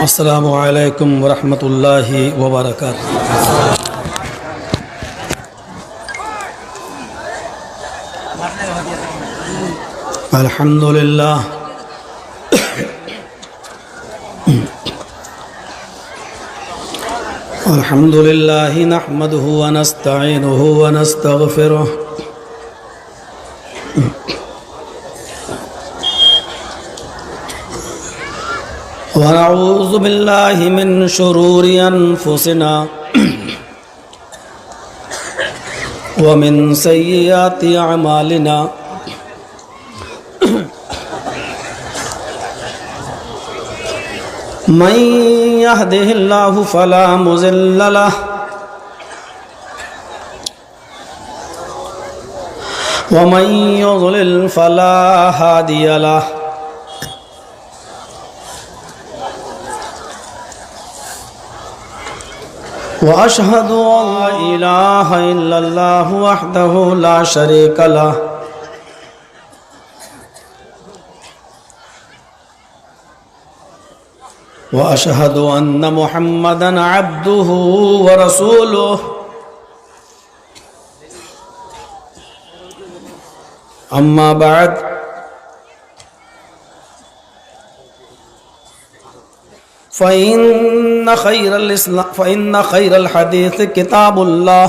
السلام علیکم ورحمۃ اللہ وبرکاتہ۔ الحمد للہ الحمد للہ نحمدہ ونستعینہ ونستغفرہ ونعوذ باللہ من شرور انفسنا ومن سیئات اعمالنا من يهده الله فلا مضل له ومن يضلل فلا هادي له وأشهد أن لا إله إلا الله وحده لا شريك له وأشهد أن محمدًا عبده ورسوله أما بعد فإن خير الحديث كتاب الله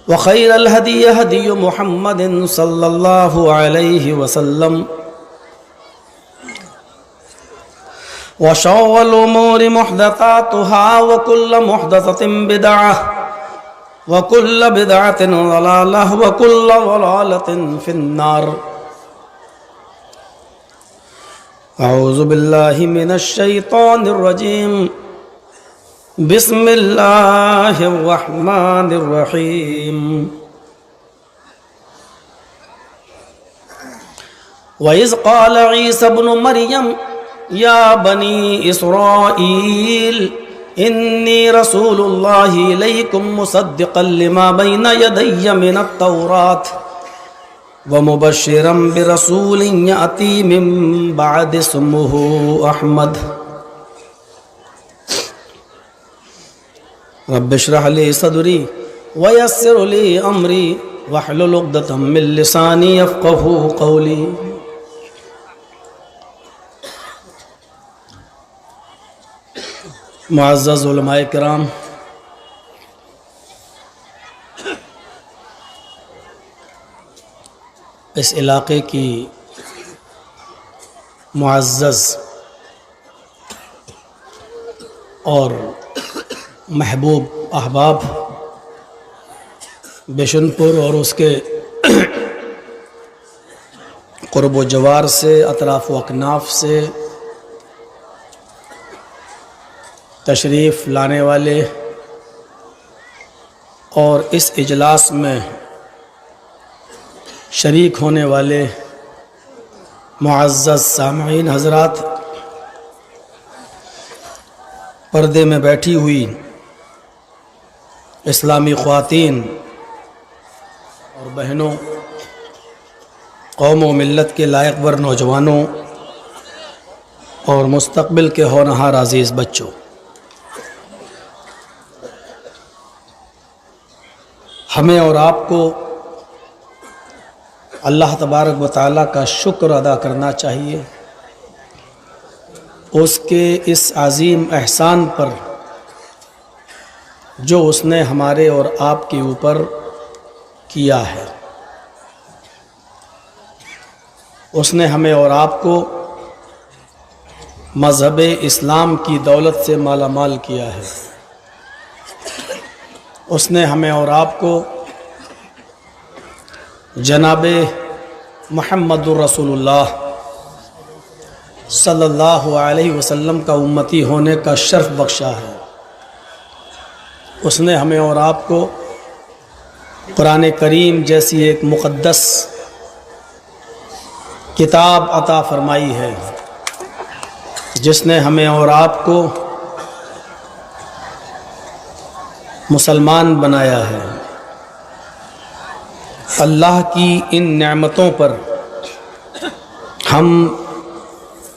وخير الهدي هدي محمد صلى الله عليه وسلم وشر الأمور محدثاتها وكل محدثة بدعة وكل بدعة ضلالة وكل ضلالة في النار۔ اعوذ باللہ من الشیطان الرجیم، بسم اللہ الرحمن الرحیم۔ وَإِذْ قَالَ عِيسَى ابْنُ مَرْيَمَ يَا بَنِي إِسْرَائِيلَ إِنِّي رَسُولُ اللَّهِ إِلَيْكُمْ مُصَدِّقًا لِمَا بَيْنَ يَدَيَّ مِنَ التَّوْرَاةِ وَمُبَشِّرًا بِرَسُولٍ يَأْتِي مِن بَعْدِ اسْمُهُ أَحْمَدُ رَبِّ اشْرَحْ لِي صَدْرِي وَيَسِّرْ لِي أَمْرِي وَاحْلُلْ عُقْدَةً مِّن لِّسَانِي يَفْقَهُوا قَوْلِي۔ معزز علماء کرام، اس علاقے کی معزز اور محبوب احباب، بشن پور اور اس کے قرب و جوار سے، اطراف و اکناف سے تشریف لانے والے اور اس اجلاس میں شریک ہونے والے معزز سامعین حضرات، پردے میں بیٹھی ہوئی اسلامی خواتین اور بہنوں، قوم و ملت کے لائق ور نوجوانوں اور مستقبل کے ہونہار عزیز بچوں، ہمیں اور آپ کو اللہ تبارک و تعالیٰ کا شکر ادا کرنا چاہیے، اس کے اس عظیم احسان پر جو اس نے ہمارے اور آپ کے اوپر کیا ہے۔ اس نے ہمیں اور آپ کو مذہب اسلام کی دولت سے مالا مال کیا ہے۔ اس نے ہمیں اور آپ کو جناب محمد الرسول اللہ صلی اللہ علیہ وسلم کا امتی ہونے کا شرف بخشا ہے۔ اس نے ہمیں اور آپ کو قرآن کریم جیسی ایک مقدس کتاب عطا فرمائی ہے، جس نے ہمیں اور آپ کو مسلمان بنایا ہے۔ اللہ کی ان نعمتوں پر ہم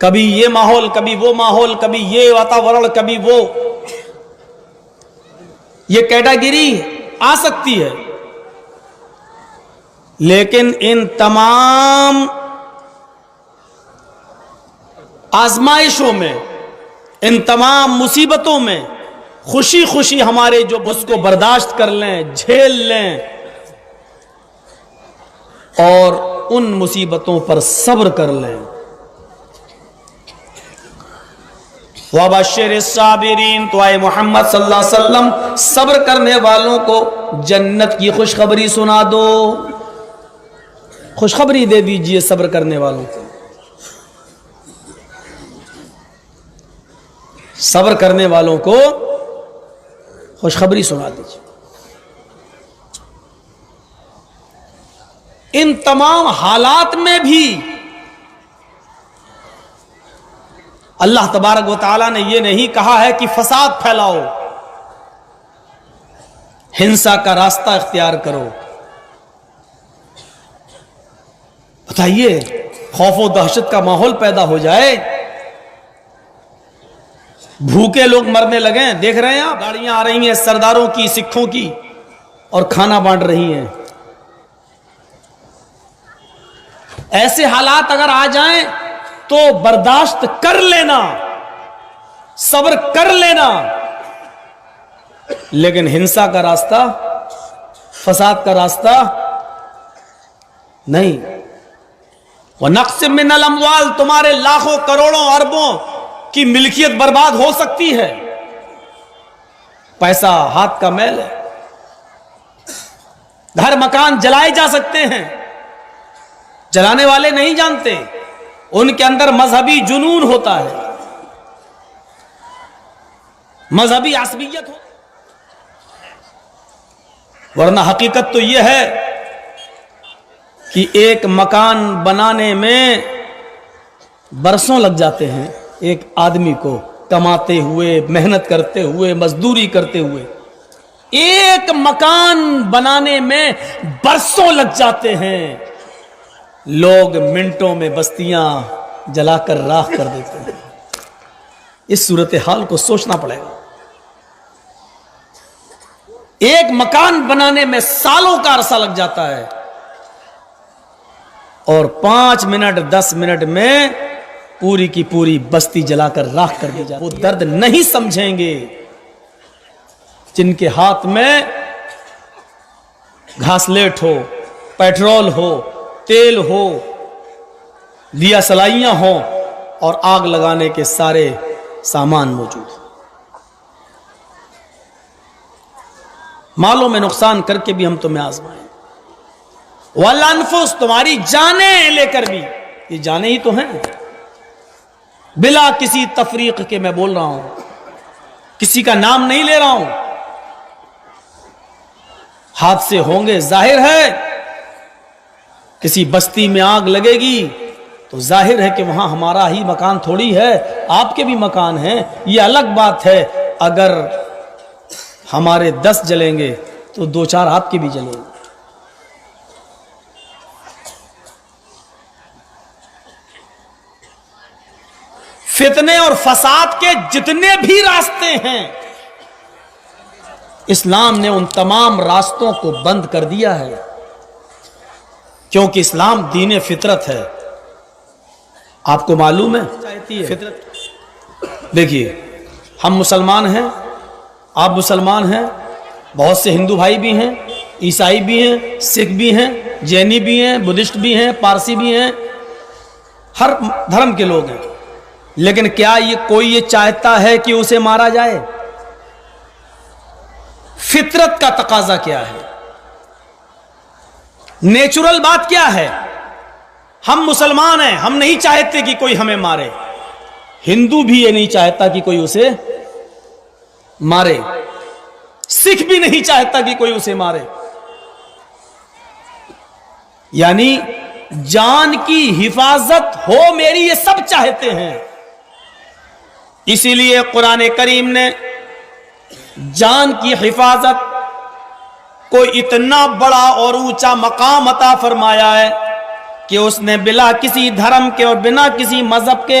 کبھی یہ ماحول، کبھی وہ ماحول، کبھی یہ واتاورن، کبھی وہ، یہ کیٹاگری آ سکتی ہے، لیکن ان تمام آزمائشوں میں، ان تمام مصیبتوں میں خوشی خوشی ہمارے جو اس کو برداشت کر لیں، جھیل لیں اور ان مصیبتوں پر صبر کر لیں. وَبَشِّرِ الصَّابِرِينَ، تو آئے محمد صلی اللہ علیہ وسلم صبر کرنے والوں کو جنت کی خوشخبری سنا دو، خوشخبری دے دیجئے صبر کرنے والوں کو، صبر کرنے والوں کو خوشخبری سنا دیجئے. ان تمام حالات میں بھی اللہ تبارک و تعالیٰ نے یہ نہیں کہا ہے کہ فساد پھیلاؤ، ہنسا کا راستہ اختیار کرو. بتائیے، خوف و دہشت کا ماحول پیدا ہو جائے، بھوکے لوگ مرنے لگیں. دیکھ رہے ہیں آپ، گاڑیاں آ رہی ہیں سرداروں کی، سکھوں کی، اور کھانا بانٹ رہی ہیں. ایسے حالات اگر آ جائیں تو برداشت کر لینا، صبر کر لینا، لیکن ہنسا کا راستہ، فساد کا راستہ نہیں. وَنَقْصٍ مِّنَ الْأَمْوَالِ، تمہارے لاکھوں کروڑوں اربوں کی ملکیت برباد ہو سکتی ہے. پیسہ ہاتھ کا میل ہے، گھر مکان جلائے جا سکتے ہیں، جلانے والے نہیں جانتے، ان کے اندر مذہبی جنون ہوتا ہے، مذہبی عصبیت ہو. ورنہ حقیقت تو یہ ہے کہ ایک مکان بنانے میں برسوں لگ جاتے ہیں ایک آدمی کو، کماتے ہوئے، محنت کرتے ہوئے، مزدوری کرتے ہوئے. ایک مکان بنانے میں برسوں لگ جاتے ہیں، لوگ منٹوں میں بستیاں جلا کر راکھ کر دیتے ہیں. اس صورتحال کو سوچنا پڑے گا. ایک مکان بنانے میں سالوں کا عرصہ لگ جاتا ہے، اور 5 منٹ 10 منٹ میں پوری کی پوری بستی جلا کر راکھ کر دی جاتی ہے. وہ درد نہیں سمجھیں گے جن کے ہاتھ میں گھاسلیٹ ہو، پیٹرول ہو، تیل ہو، دیا سلائیاں ہوں اور آگ لگانے کے سارے سامان موجود ہیں. مالوں میں نقصان کر کے بھی ہم تمہیں آزمائیں. وَالْأَنفُسِ، تمہاری جانیں لے کر بھی، یہ جانیں ہی تو ہیں، بلا کسی تفریق کے میں بول رہا ہوں، کسی کا نام نہیں لے رہا ہوں. حادثے ہوں گے، ظاہر ہے. کسی بستی میں آگ لگے گی تو ظاہر ہے کہ وہاں ہمارا ہی مکان تھوڑی ہے، آپ کے بھی مکان ہیں. یہ الگ بات ہے اگر ہمارے 10 جلیں گے تو 2-4 آپ کے بھی جلیں گے. فتنے اور فساد کے جتنے بھی راستے ہیں، اسلام نے ان تمام راستوں کو بند کر دیا ہے، کیونکہ اسلام دین فطرت ہے. آپ کو معلوم ہے فطرت؟ دیکھیے، ہم مسلمان ہیں، آپ مسلمان ہیں، بہت سے ہندو بھائی بھی ہیں، عیسائی بھی ہیں، سکھ بھی ہیں، جینی بھی ہیں، بدھسٹ بھی ہیں، پارسی بھی ہیں، ہر دھرم کے لوگ ہیں. لیکن کیا کوئی یہ چاہتا ہے کہ اسے مارا جائے؟ فطرت کا تقاضا کیا ہے؟ نیچرل بات کیا ہے؟ ہم مسلمان ہیں، ہم نہیں چاہتے کہ کوئی ہمیں مارے. ہندو بھی یہ نہیں چاہتا کہ کوئی اسے مارے، سکھ بھی نہیں چاہتا کہ کوئی اسے مارے. یعنی جان کی حفاظت ہو میری، یہ سب چاہتے ہیں. اسی لیے قرآن کریم نے جان کی حفاظت کو اتنا بڑا اور اونچا مقام عطا فرمایا ہے کہ اس نے بلا کسی دھرم کے اور بنا کسی مذہب کے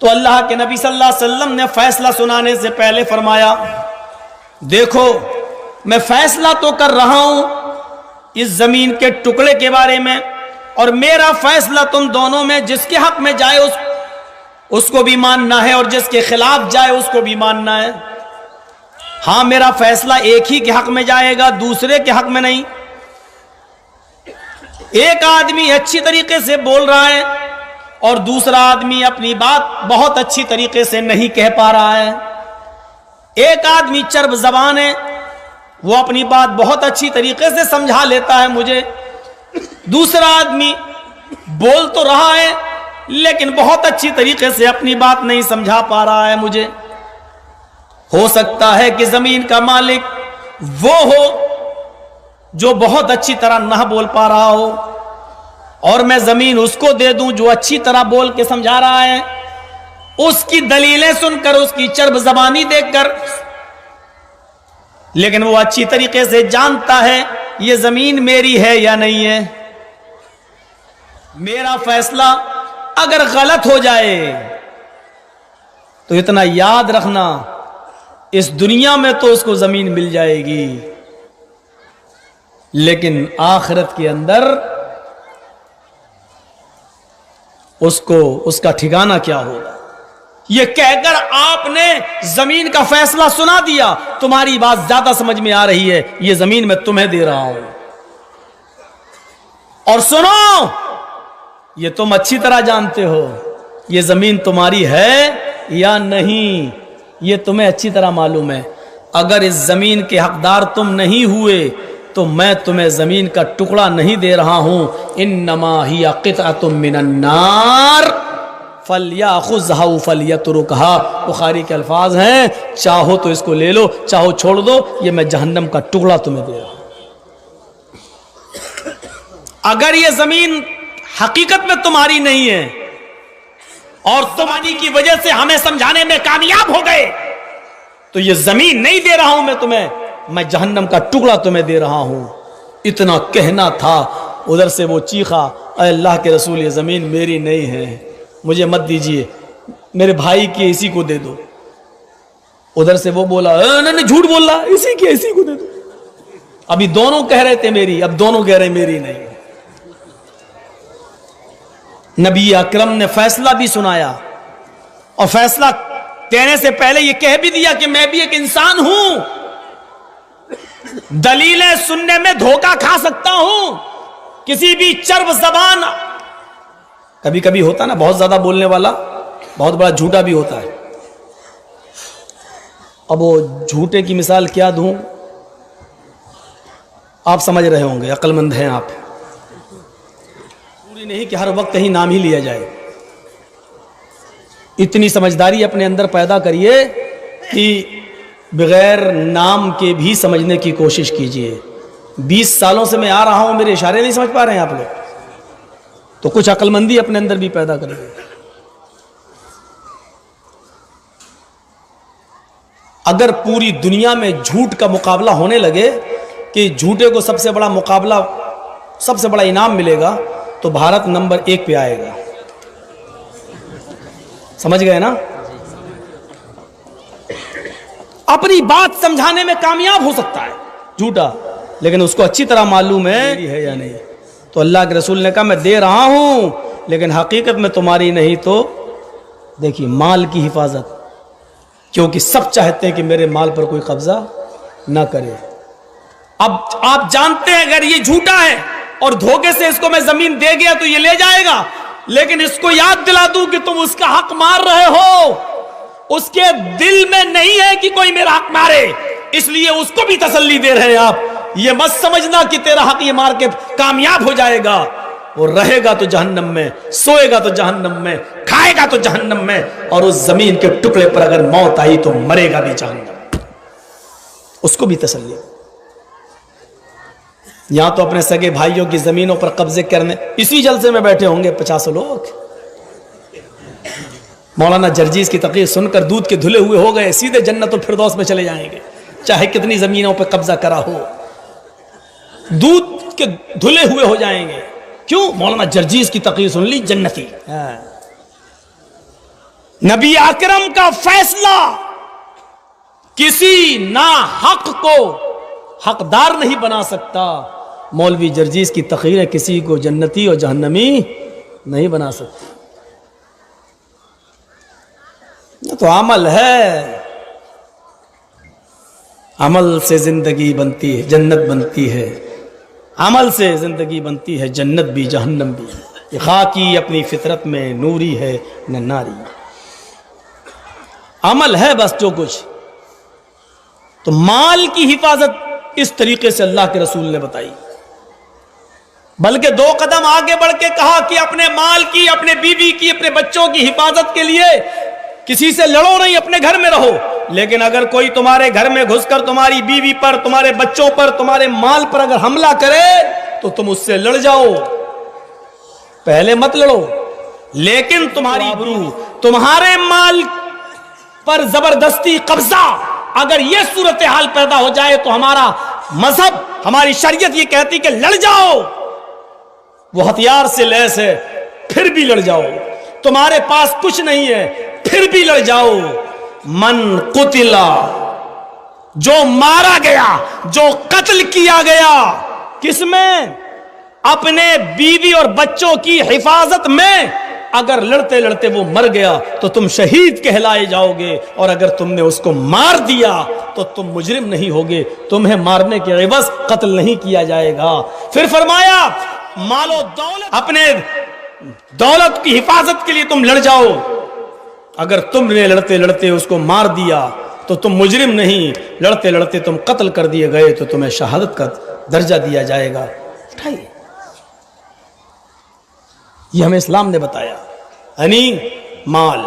تو اللہ کے نبی صلی اللہ علیہ وسلم نے فیصلہ سنانے سے پہلے فرمایا دیکھو میں فیصلہ تو کر رہا ہوں اس زمین کے ٹکڑے کے بارے میں، اور میرا فیصلہ تم دونوں میں جس کے حق میں جائے اس کو بھی ماننا ہے، اور جس کے خلاف جائے اس کو بھی ماننا ہے۔ ہاں میرا فیصلہ ایک ہی کے حق میں جائے گا، دوسرے کے حق میں نہیں۔ ایک آدمی اچھی طریقے سے بول رہا ہے اور دوسرا آدمی اپنی بات بہت اچھی طریقے سے نہیں کہہ پا رہا ہے۔ ایک آدمی چرب زبان ہے، وہ اپنی بات بہت اچھی طریقے سے سمجھا لیتا ہے مجھے، دوسرا آدمی بول تو رہا ہے لیکن بہت اچھی طریقے سے اپنی بات نہیں سمجھا پا رہا ہے مجھے۔ ہو سکتا ہے کہ زمین کا مالک وہ ہو جو بہت اچھی طرح نہ بول پا رہا ہو، اور میں زمین اس کو دے دوں جو اچھی طرح بول کے سمجھا رہا ہے، اس کی دلیلیں سن کر، اس کی چرب زبانی دیکھ کر، لیکن وہ اچھی طریقے سے جانتا ہے یہ زمین میری ہے یا نہیں ہے۔ میرا فیصلہ اگر غلط ہو جائے تو اتنا یاد رکھنا اس دنیا میں تو اس کو زمین مل جائے گی، لیکن آخرت کے اندر اس کا ٹھکانہ کیا ہوگا۔ یہ کہہ کر آپ نے زمین کا فیصلہ سنا دیا، تمہاری بات زیادہ سمجھ میں آ رہی ہے، یہ زمین میں تمہیں دے رہا ہوں، اور سنو یہ تم اچھی طرح جانتے ہو یہ زمین تمہاری ہے یا نہیں، یہ تمہیں اچھی طرح معلوم ہے۔ اگر اس زمین کے حقدار تم نہیں ہوئے تو میں تمہیں زمین کا ٹکڑا نہیں دے رہا ہوں۔ انما ہی قطعۃ من النار فلیاخذھا فلیترکھا، بخاری کے الفاظ ہیں، چاہو تو اس کو لے لو، چاہو چھوڑ دو، یہ میں جہنم کا ٹکڑا تمہیں دے رہا ہوں۔ اگر یہ زمین حقیقت میں تمہاری نہیں ہے اور تمہاری کی وجہ سے ہمیں سمجھانے میں کامیاب ہو گئے تو یہ زمین نہیں دے رہا ہوں میں تمہیں، میں جہنم کا ٹکڑا تمہیں دے رہا ہوں۔ اتنا کہنا تھا، ادھر سے وہ چیخا، اے اللہ کے رسول یہ زمین میری نہیں ہے، مجھے مت دیجئے، میرے بھائی کی اسی کو دے دو۔ ادھر سے وہ بولا نہیں جھوٹ بول رہا، اسی کی اسی کو دے دو۔ ابھی دونوں کہہ رہے تھے میری، اب دونوں کہہ رہے میری نہیں۔ نبی اکرم نے فیصلہ بھی سنایا، اور فیصلہ کہنے سے پہلے یہ کہہ بھی دیا کہ میں بھی ایک انسان ہوں، دلیلیں سننے میں دھوکہ کھا سکتا ہوں، کسی بھی چرب زبان، کبھی کبھی ہوتا نا بہت زیادہ بولنے والا بہت بڑا جھوٹا بھی ہوتا ہے۔ اب وہ جھوٹے کی مثال کیا دوں، آپ سمجھ رہے ہوں گے، عقل مند ہیں آپ۔ ضروری نہیں کہ ہر وقت کہیں نام ہی لیا جائے، اتنی سمجھداری اپنے اندر پیدا کریے کہ بغیر نام کے بھی سمجھنے کی کوشش کیجئے۔ 20 سالوں سے میں آ رہا ہوں، میرے اشارے نہیں سمجھ پا رہے ہیں آپ لوگ، تو کچھ عقل مندی اپنے اندر بھی پیدا کریے۔ اگر پوری دنیا میں جھوٹ کا مقابلہ ہونے لگے کہ جھوٹے کو سب سے بڑا مقابلہ، سب سے بڑا انعام ملے گا، تو بھارت نمبر 1 پہ آئے گا۔ سمجھ گئے نا؟ اپنی بات سمجھانے میں کامیاب ہو سکتا ہے جھوٹا، لیکن اس کو اچھی طرح معلوم ہے یا نہیں۔ تو اللہ کے رسول نے کہا میں دے رہا ہوں لیکن حقیقت میں تمہاری نہیں۔ تو دیکھیے مال کی حفاظت، کیونکہ سب چاہتے ہیں کہ میرے مال پر کوئی قبضہ نہ کرے۔ اب آپ جانتے ہیں اگر یہ جھوٹا ہے اور دھوکے سے اس کو میں زمین دے گیا تو یہ لے جائے گا، لیکن اس کو یاد دلا دوں کہ تم اس کا حق مار رہے ہو، اس کے دل میں نہیں ہے کہ کوئی میرا حق مارے، اس لیے اس کو بھی تسلی دے رہے ہیں آپ۔ یہ مت سمجھنا کہ تیرا حق یہ مار کے کامیاب ہو جائے گا، وہ رہے گا تو جہنم میں، سوئے گا تو جہنم میں، کھائے گا تو جہنم میں، اور اس زمین کے ٹکڑے پر اگر موت آئی تو مرے گا بھی جہنم۔ اس کو بھی تسلی۔ یہاں تو اپنے سگے بھائیوں کی زمینوں پر قبضے کرنے اسی جلسے میں بیٹھے ہوں گے 50 لوگ۔ مولانا جرجیز کی تقریر سن کر دودھ کے دھلے ہوئے ہو گئے، سیدھے جنت الفردوس میں چلے جائیں گے، چاہے کتنی زمینوں پہ قبضہ کرا ہو، دودھ کے دھلے ہوئے ہو جائیں گے۔ کیوں؟ مولانا جرجیز کی تقریر سن لی، جنتی۔ نبی اکرم کا فیصلہ کسی ناحق کو حقدار نہیں بنا سکتا. مولوی جرجیس کی تقریر کسی کو جنتی اور جہنمی نہیں بنا سکتی. تو عمل ہے، عمل سے زندگی بنتی ہے، جنت بنتی ہے. عمل سے زندگی بنتی ہے، جنت بھی جہنم بھی. یہ خاکی اپنی فطرت میں نوری ہے نہ ناری. عمل ہے بس جو کچھ. تو مال کی حفاظت اس طریقے سے اللہ کے رسول نے بتائی، بلکہ 2 قدم آگے بڑھ کے کہا کہ اپنے مال کی، اپنے بیوی کی، اپنے بچوں کی حفاظت کے لیے کسی سے لڑو نہیں، اپنے گھر میں رہو. لیکن اگر کوئی تمہارے گھر میں گھس کر تمہاری بیوی پر، تمہارے بچوں پر، تمہارے مال پر اگر حملہ کرے تو تم اس سے لڑ جاؤ، پہلے مت لڑو. لیکن تمہاری آبرو، تمہارے مال پر زبردستی قبضہ، اگر یہ صورتحال پیدا ہو جائے تو ہمارا مذہب، ہماری شریعت یہ کہتی کہ لڑ جاؤ. وہ ہتھیار سے لیس ہے پھر بھی لڑ جاؤ، تمہارے پاس کچھ نہیں ہے پھر بھی لڑ جاؤ. من قتلا، جو مارا گیا، جو قتل کیا گیا، کس میں؟ اپنے بیوی اور بچوں کی حفاظت میں. اگر لڑتے لڑتے وہ مر گیا تو تم شہید کہلائے جاؤ گے، اور اگر تم نے اس کو مار دیا تو تم مجرم نہیں ہوگے، تمہیں مارنے کے عوض قتل نہیں کیا جائے گا. پھر فرمایا مال و دولت، اپنے دولت کی حفاظت کے لیے تم لڑ جاؤ. اگر تم نے لڑتے لڑتے اس کو مار دیا تو تم مجرم نہیں، لڑتے لڑتے تم قتل کر دیے گئے تو تمہیں شہادت کا درجہ دیا جائے گا. اٹھائیے، یہ ہمیں اسلام نے بتایا. یعنی مال،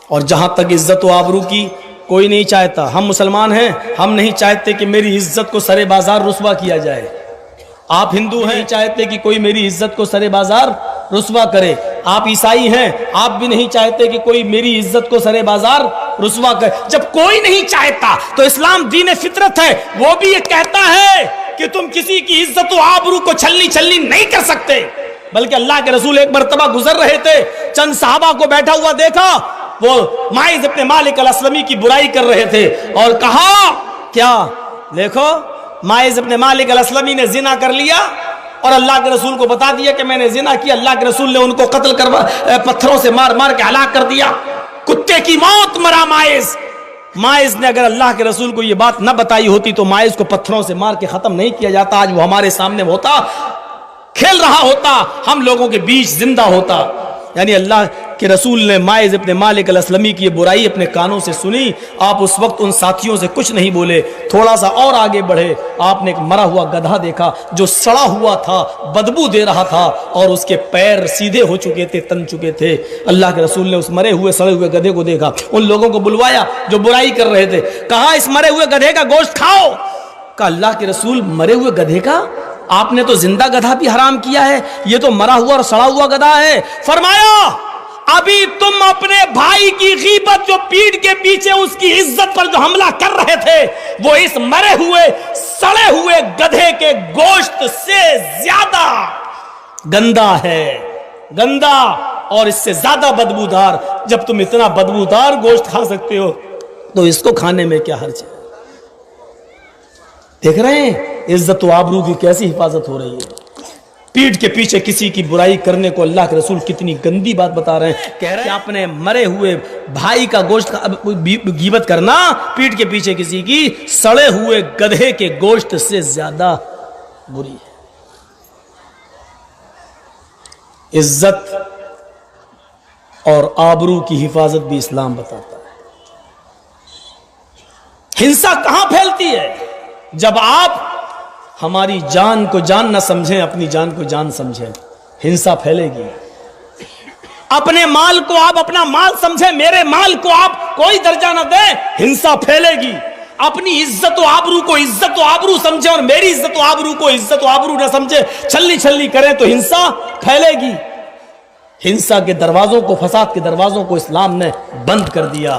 اور جہاں تک عزت و آبرو کی کوئی نہیں چاہتا. ہم مسلمان ہیں، ہم نہیں چاہتے کہ میری عزت کو سرے بازار رسوا کیا جائے. آپ ہندو ہیں، چاہتے کہ کوئی میری عزت کو سرے بازار رسوا کرے. آپ عیسائی ہیں، آپ بھی نہیں چاہتے کہ کوئی میری عزت کو سرے بازار رسوا کرے. جب کوئی نہیں چاہتا تو اسلام دین فطرت ہے، وہ بھی یہ کہتا ہے کہ تم کسی کی عزت و آبرو کو چھلنی چھلنی نہیں کر سکتے. بلکہ اللہ کے رسول ایک مرتبہ گزر رہے تھے، چند صحابہ کو بیٹھا ہوا دیکھا، وہ ماعز ابن مالک الاسلمی کی برائی کر رہے تھے، اور کہا کیا؟ دیکھو ماعز ابن مالک الاسلمی نے زنا کر لیا اور اللہ کے رسول کو بتا دیا کہ میں نے زنا کیا. اللہ کے رسول نے ان کو قتل کروا، پتھروں سے مار مار کے ہلاک کر دیا. کتے کی موت مرا ماعز. ماعز نے اگر اللہ کے رسول کو یہ بات نہ بتائی ہوتی تو ماعز کو پتھروں سے مار کے ختم نہیں کیا جاتا. آج وہ ہمارے سامنے ہوتا، کھیل رہا ہوتا، ہم لوگوں کے بیچ زندہ ہوتا. یعنی اللہ کے رسول نے ماعز ابن مالک الاسلمی کی یہ برائی اپنے کانوں سے سنی. آپ اس وقت ان ساتھیوں سے کچھ نہیں بولے، تھوڑا سا اور آگے بڑھے. آپ نے ایک مرا ہوا گدھا دیکھا جو سڑا ہوا تھا، بدبو دے رہا تھا، اور اس کے پیر سیدھے ہو چکے تھے، تن چکے تھے. اللہ کے رسول نے اس مرے ہوئے سڑے ہوئے گدھے کو دیکھا، ان لوگوں کو بلوایا جو برائی کر رہے تھے، کہا اس مرے ہوئے گدھے کا گوشت کھاؤ. کہا اللہ کے رسول مرے ہوئے گدھے کا؟ آپ نے تو زندہ گدھا بھی حرام کیا ہے، یہ تو مرا ہوا اور سڑا ہوا گدھا ہے. فرمایا ابھی تم اپنے بھائی کی غیبت، جو پیٹھ کے پیچھے اس کی عزت پر جو حملہ کر رہے تھے، وہ اس مرے ہوئے سڑے ہوئے گدھے کے گوشت سے زیادہ گندا ہے، گندا اور اس سے زیادہ بدبودار. جب تم اتنا بدبودار گوشت کھا سکتے ہو تو اس کو کھانے میں کیا حرج ہے؟ دیکھ رہے ہیں عزت و آبرو کی کیسی حفاظت ہو رہی ہے. پیٹھ کے پیچھے کسی کی برائی کرنے کو اللہ کے رسول کتنی گندی بات بتا رہے ہیں. کہہ رہے ہیں کہ اپنے مرے ہوئے بھائی کا گوشت غیبت کرنا پیٹھ کے پیچھے کسی کی سڑے ہوئے گدھے کے گوشت سے زیادہ بری ہے. عزت اور آبرو کی حفاظت بھی اسلام بتاتا ہے. ہنسا کہاں پھیلتی ہے؟ جب آپ ہماری جان کو جان نہ سمجھیں، اپنی جان کو جان سمجھیں، ہنسا پھیلے گی. اپنے مال کو آپ اپنا مال سمجھیں، میرے مال کو آپ کوئی درجہ نہ دیں، ہنسا پھیلے گی. اپنی عزت و آبرو کو عزت و آبرو سمجھیں اور میری عزت و آبرو کو عزت و آبرو نہ سمجھیں، چھلنی چھلنی کریں تو ہنسا پھیلے گی. ہنسا کے دروازوں کو، فساد کے دروازوں کو اسلام نے بند کر دیا.